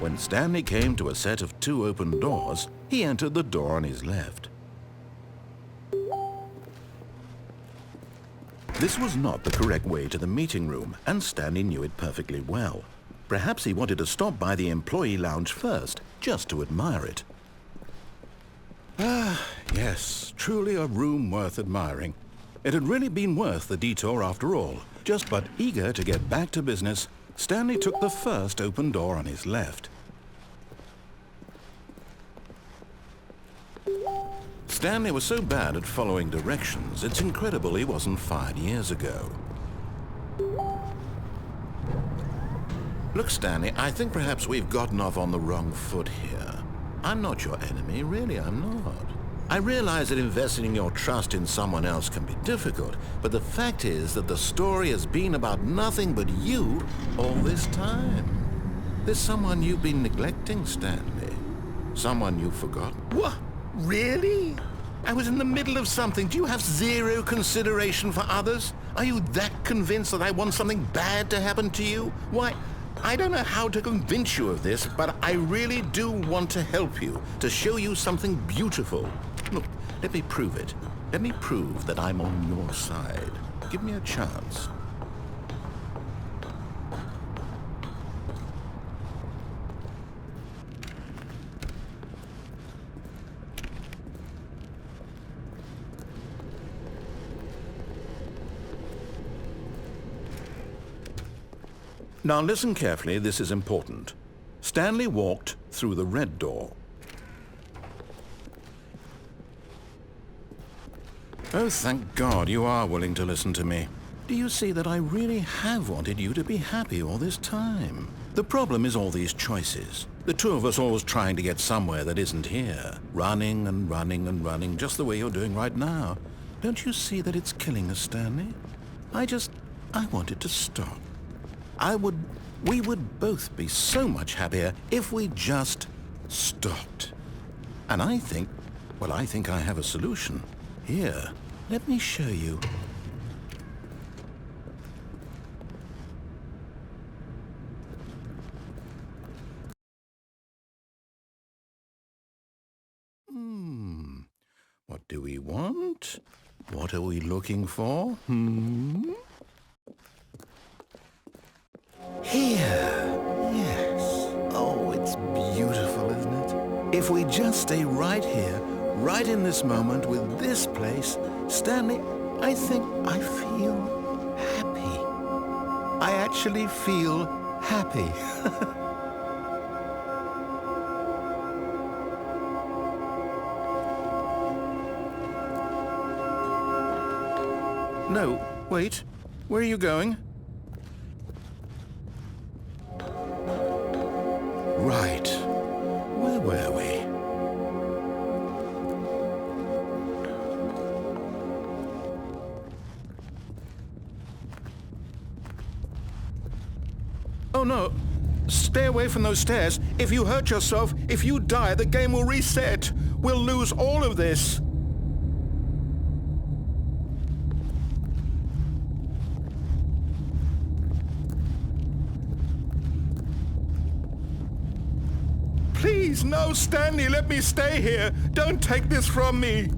When Stanley came to a set of 2 open doors, he entered the door on his left. This was not the correct way to the meeting room, and Stanley knew it perfectly well. Perhaps he wanted to stop by the employee lounge first, just to admire it. Ah, yes, truly a room worth admiring. It had really been worth the detour after all. Just but eager to get back to business, Stanley took the first open door on his left. Stanley was so bad at following directions, it's incredible he wasn't fired years ago. Look, Stanley, I think perhaps we've gotten off on the wrong foot here. I'm not your enemy, really, I'm not. I realize that investing your trust in someone else can be difficult, but the fact is that the story has been about nothing but you all this time. There's someone you've been neglecting, Stanley. Someone you've forgotten. What? Really? I was in the middle of something. Do you have zero consideration for others? Are you that convinced that I want something bad to happen to you? Why, I don't know how to convince you of this, but I really do want to help you, to show you something beautiful. Look, let me prove it. Let me prove that I'm on your side. Give me a chance. Now listen carefully, this is important. Stanley walked through the red door. Oh, thank God you are willing to listen to me. Do you see that I really have wanted you to be happy all this time? The problem is all these choices. The two of us always trying to get somewhere that isn't here. Running and running and running, just the way you're doing right now. Don't you see that it's killing us, Stanley? I wanted to stop. We would both be so much happier if we just stopped. And I think I have a solution. Here, let me show you. What do we want? What are we looking for? Here, yes. Oh, it's beautiful, isn't it? If we just stay right here, right in this moment with this place, Stanley, I think I feel happy. I actually feel happy. No, wait. Where are you going? Right. Where were we? Oh no! Stay away from those stairs. If you hurt yourself, if you die, the game will reset. We'll lose all of this. Please, no, Stanley, let me stay here. Don't take this from me.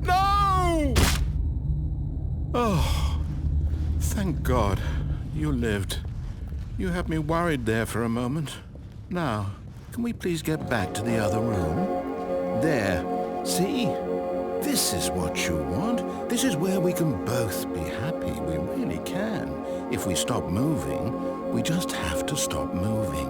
No! Oh, thank God you lived. You had me worried there for a moment. Now, can we please get back to the other room? There, see? This is what you want. This is where we can both be happy. We really can. If we stop moving, we just have to stop moving.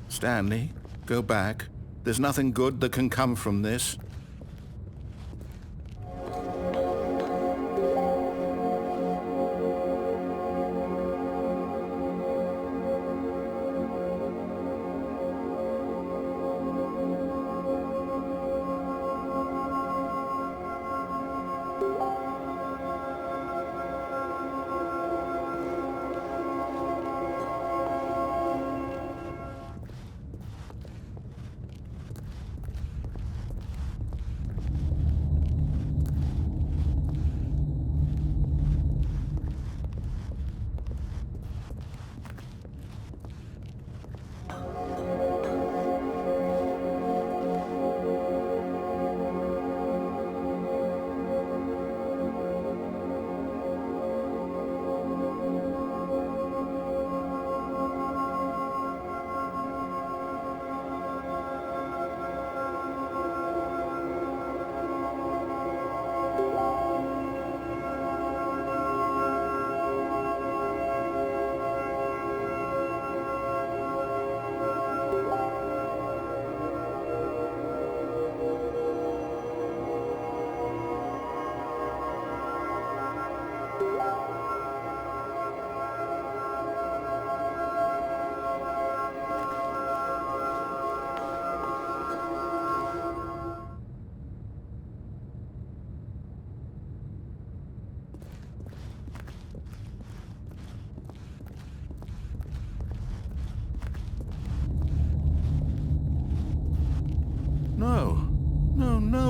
Stanley, go back. There's nothing good that can come from this.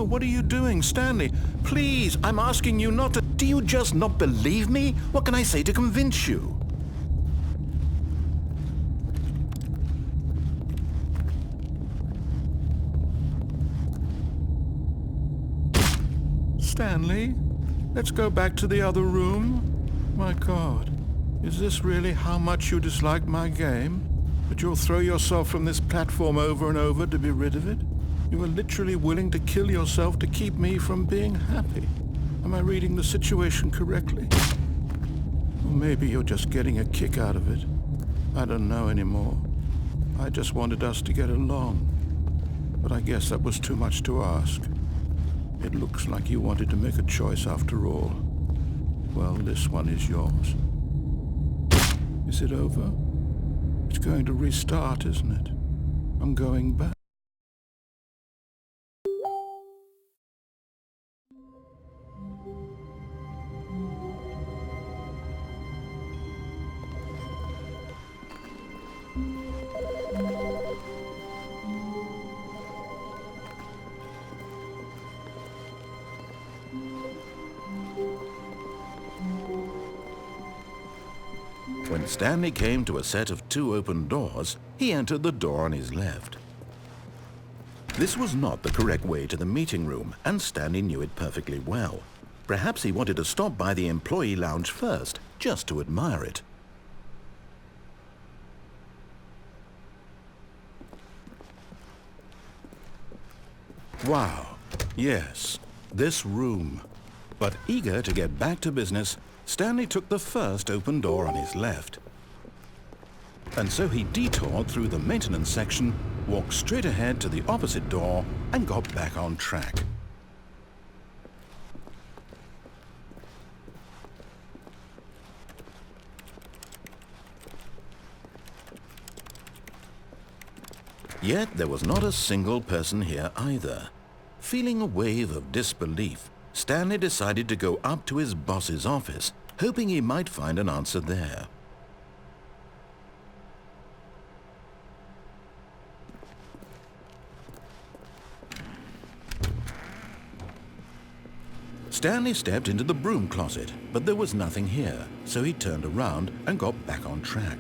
what are you doing, Stanley? Please, I'm asking you not to... Do you just not believe me? What can I say to convince you? Stanley, let's go back to the other room. My God, is this really how much you dislike my game? That you'll throw yourself from this platform over and over to be rid of it? You are literally willing to kill yourself to keep me from being happy. Am I reading the situation correctly? Or maybe you're just getting a kick out of it. I don't know anymore. I just wanted us to get along. But I guess that was too much to ask. It looks like you wanted to make a choice after all. Well, this one is yours. Is it over? It's going to restart, isn't it? I'm going back. When Stanley came to a set of 2 open doors, he entered the door on his left. This was not the correct way to the meeting room, and Stanley knew it perfectly well. Perhaps he wanted to stop by the employee lounge first, just to admire it. Wow, yes, this room. But eager to get back to business, Stanley took the first open door on his left. And so he detoured through the maintenance section, walked straight ahead to the opposite door, and got back on track. Yet there was not a single person here either. Feeling a wave of disbelief, Stanley decided to go up to his boss's office, hoping he might find an answer there. Stanley stepped into the broom closet, but there was nothing here, so he turned around and got back on track.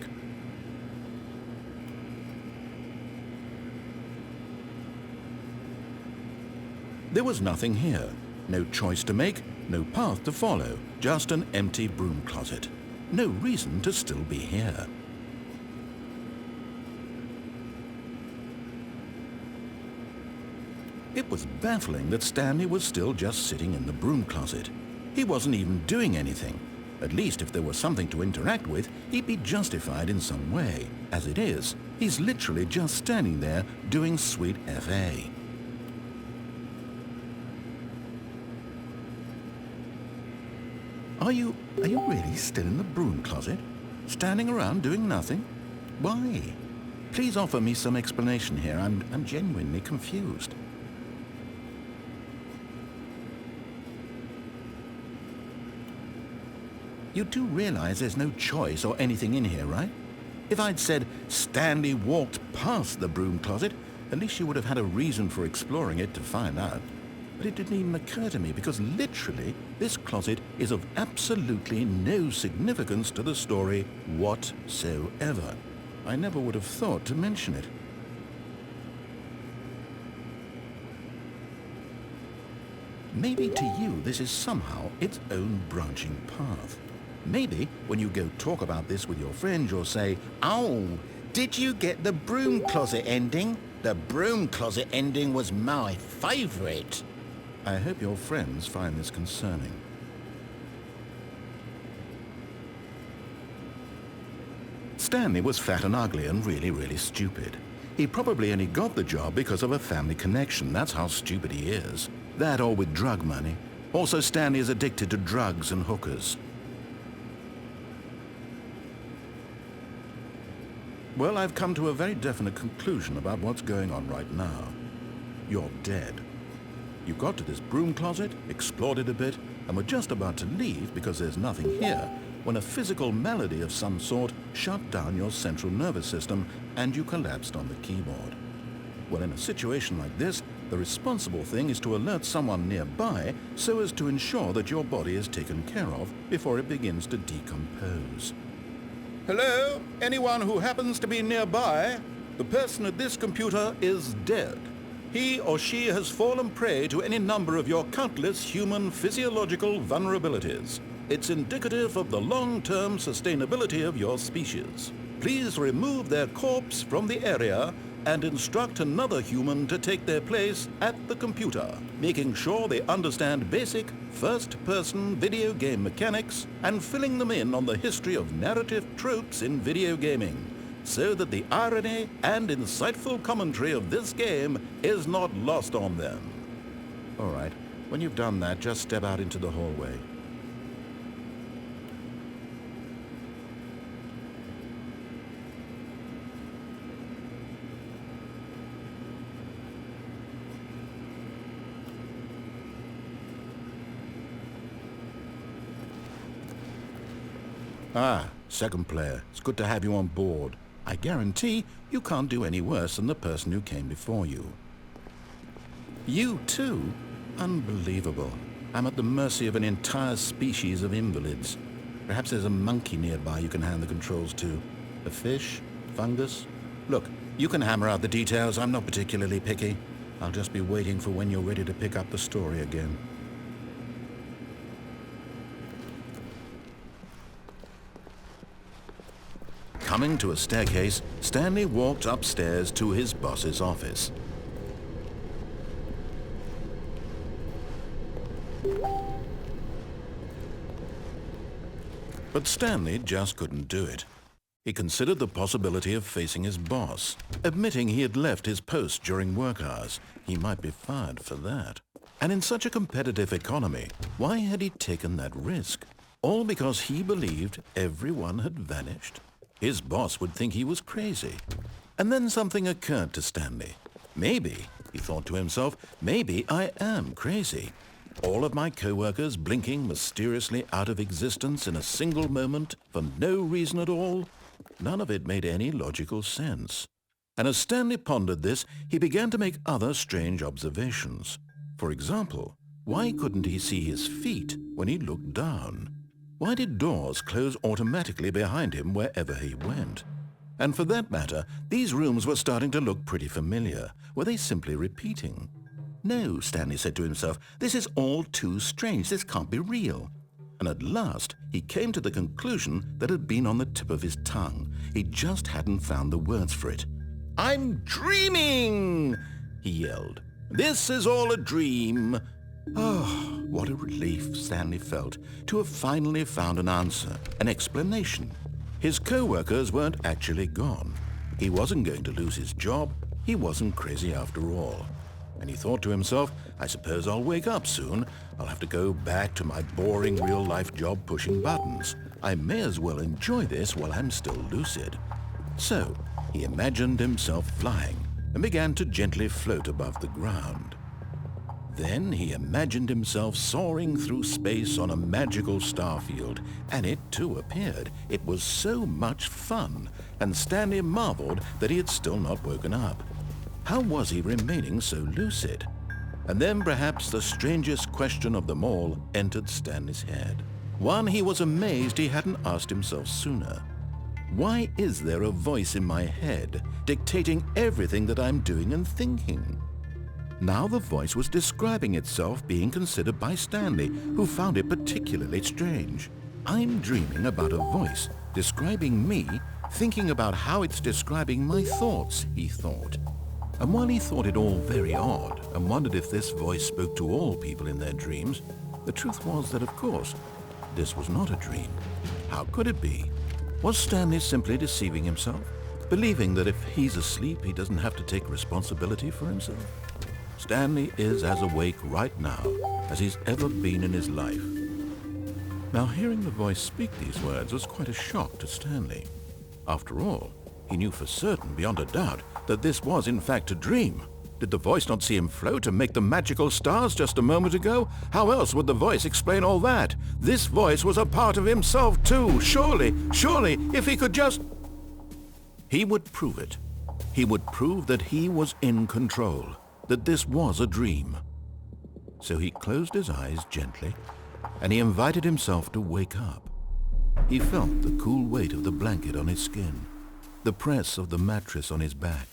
There was nothing here. No choice to make, no path to follow, just an empty broom closet. No reason to still be here. It was baffling that Stanley was still just sitting in the broom closet. He wasn't even doing anything. At least if there was something to interact with, he'd be justified in some way. As it is, he's literally just standing there doing sweet FA. Are you really still in the broom closet? Standing around doing nothing? Why? Please offer me some explanation here. I'm genuinely confused. You do realize there's no choice or anything in here, right? If I'd said Stanley walked past the broom closet, at least you would have had a reason for exploring it to find out. But it didn't even occur to me because literally this closet is of absolutely no significance to the story whatsoever. I never would have thought to mention it. Maybe to you this is somehow its own branching path. Maybe when you go talk about this with your friends you'll say, "Oh, did you get the broom closet ending? The broom closet ending was my favorite." I hope your friends find this concerning. Stanley was fat and ugly and really stupid. He probably only got the job because of a family connection. That's how stupid he is. That or with drug money. Also, Stanley is addicted to drugs and hookers. Well, I've come to a very definite conclusion about what's going on right now. You're dead. You got to this broom closet, explored it a bit, and were just about to leave because there's nothing here when a physical malady of some sort shut down your central nervous system and you collapsed on the keyboard. Well, in a situation like this, The responsible thing is to alert someone nearby so as to ensure that your body is taken care of before it begins to decompose. Hello? Anyone who happens to be nearby? The person at this computer is dead. He or she has fallen prey to any number of your countless human physiological vulnerabilities. It's indicative of the long-term sustainability of your species. Please remove their corpse from the area and instruct another human to take their place at the computer, making sure they understand basic first-person video game mechanics and filling them in on the history of narrative tropes in video gaming, so that the irony and insightful commentary of this game is not lost on them. All right, when you've done that, just step out into the hallway. Ah, second player. It's good to have you on board. I guarantee you can't do any worse than the person who came before you. You too? Unbelievable. I'm at the mercy of an entire species of invalids. Perhaps there's a monkey nearby you can hand the controls to. A fish? Fungus? Look, you can hammer out the details. I'm not particularly picky. I'll just be waiting for when you're ready to pick up the story again. Coming to a staircase, Stanley walked upstairs to his boss's office. But Stanley just couldn't do it. He considered the possibility of facing his boss, admitting he had left his post during work hours. He might be fired for that. And in such a competitive economy, why had he taken that risk? All because he believed everyone had vanished? His boss would think he was crazy. And then something occurred to Stanley. Maybe, he thought to himself, maybe I am crazy. All of my co-workers blinking mysteriously out of existence in a single moment for no reason at all? None of it made any logical sense. And as Stanley pondered this, he began to make other strange observations. For example, why couldn't he see his feet when he looked down? Why did doors close automatically behind him wherever he went? And for that matter, these rooms were starting to look pretty familiar. Were they simply repeating? No, Stanley said to himself, this is all too strange. This can't be real. And at last, he came to the conclusion that had been on the tip of his tongue. He just hadn't found the words for it. I'm dreaming, he yelled. This is all a dream. Oh, what a relief Stanley felt to have finally found an answer, an explanation. His co-workers weren't actually gone. He wasn't going to lose his job. He wasn't crazy after all. And he thought to himself, I suppose I'll wake up soon. I'll have to go back to my boring real-life job pushing buttons. I may as well enjoy this while I'm still lucid. So, he imagined himself flying and began to gently float above the ground. Then he imagined himself soaring through space on a magical starfield, and it too appeared. It was so much fun, and Stanley marveled that he had still not woken up. How was he remaining so lucid? And then perhaps the strangest question of them all entered Stanley's head. One he was amazed he hadn't asked himself sooner. Why is there a voice in my head dictating everything that I'm doing and thinking? Now the voice was describing itself being considered by Stanley, who found it particularly strange. I'm dreaming about a voice describing me, thinking about how it's describing my thoughts, he thought. And while he thought it all very odd and wondered if this voice spoke to all people in their dreams, the truth was that, of course, this was not a dream. How could it be? Was Stanley simply deceiving himself, believing that if he's asleep, he doesn't have to take responsibility for himself? Stanley is as awake right now as he's ever been in his life. Now, hearing the voice speak these words was quite a shock to Stanley. After all, he knew for certain, beyond a doubt, that this was in fact a dream. Did the voice not see him float and make the magical stars just a moment ago? How else would the voice explain all that? This voice was a part of himself too. Surely, if he could just... He would prove it. He would prove that he was in control. that this was a dream. So he closed his eyes gently, and he invited himself to wake up. He felt the cool weight of the blanket on his skin, the press of the mattress on his back,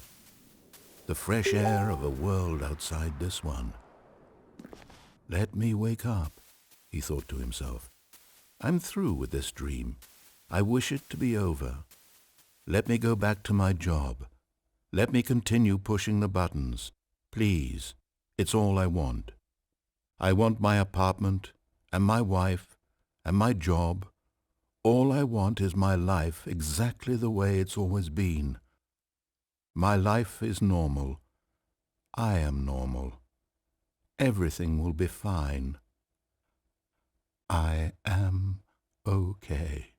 the fresh air of a world outside this one. Let me wake up, he thought to himself. I'm through with this dream. I wish it to be over. Let me go back to my job. Let me continue pushing the buttons. Please, it's all I want. I want my apartment, and my wife, and my job. All I want is my life exactly the way it's always been. My life is normal. I am normal. Everything will be fine. I am okay.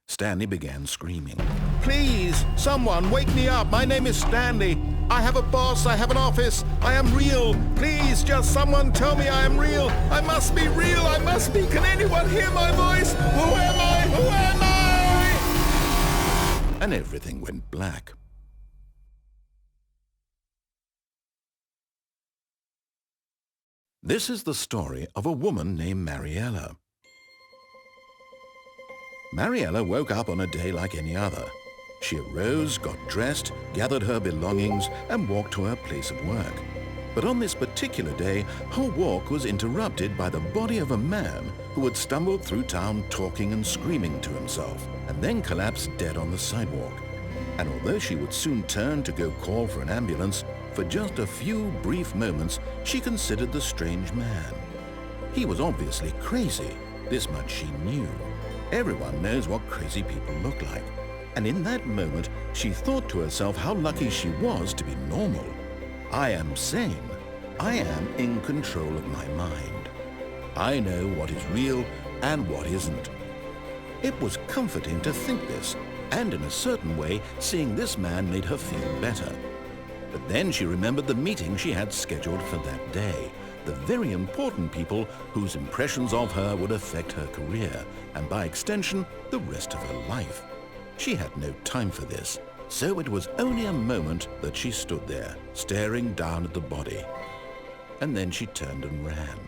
Stanley began screaming. Please, someone, wake me up. My name is Stanley. I have a boss. I have an office. I am real. Please, just someone tell me I am real. I must be real. I must be. Can anyone hear my voice? Who am I? Who am I? And everything went black. This is the story of a woman named Mariella. Mariella woke up on a day like any other. She arose, got dressed, gathered her belongings, and walked to her place of work. But on this particular day, her walk was interrupted by the body of a man who had stumbled through town talking and screaming to himself, and then collapsed dead on the sidewalk. And although she would soon turn to go call for an ambulance, for just a few brief moments she considered the strange man. He was obviously crazy, this much she knew. Everyone knows what crazy people look like. And in that moment, she thought to herself how lucky she was to be normal. I am sane. I am in control of my mind. I know what is real and what isn't. It was comforting to think this, and in a certain way, seeing this man made her feel better. But then she remembered the meeting she had scheduled for that day. The very important people whose impressions of her would affect her career, and by extension, the rest of her life. She had no time for this, so it was only a moment that she stood there, staring down at the body. And then she turned and ran.